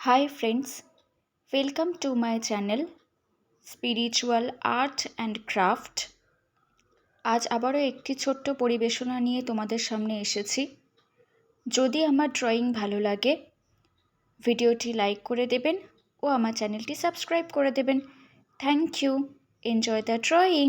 Hi friends, welcome to my channel Spiritual Art and Craft. আজ আবারও একটি ছোট্ট পরিবেশনা নিয়ে তোমাদের সামনে এসেছি। যদি আমার ড্রয়িং ভালো লাগে ভিডিওটি লাইক করে দেবেন ও আমার চ্যানেলটি সাবস্ক্রাইব করে দেবেন। Thank you. Enjoy the drawing.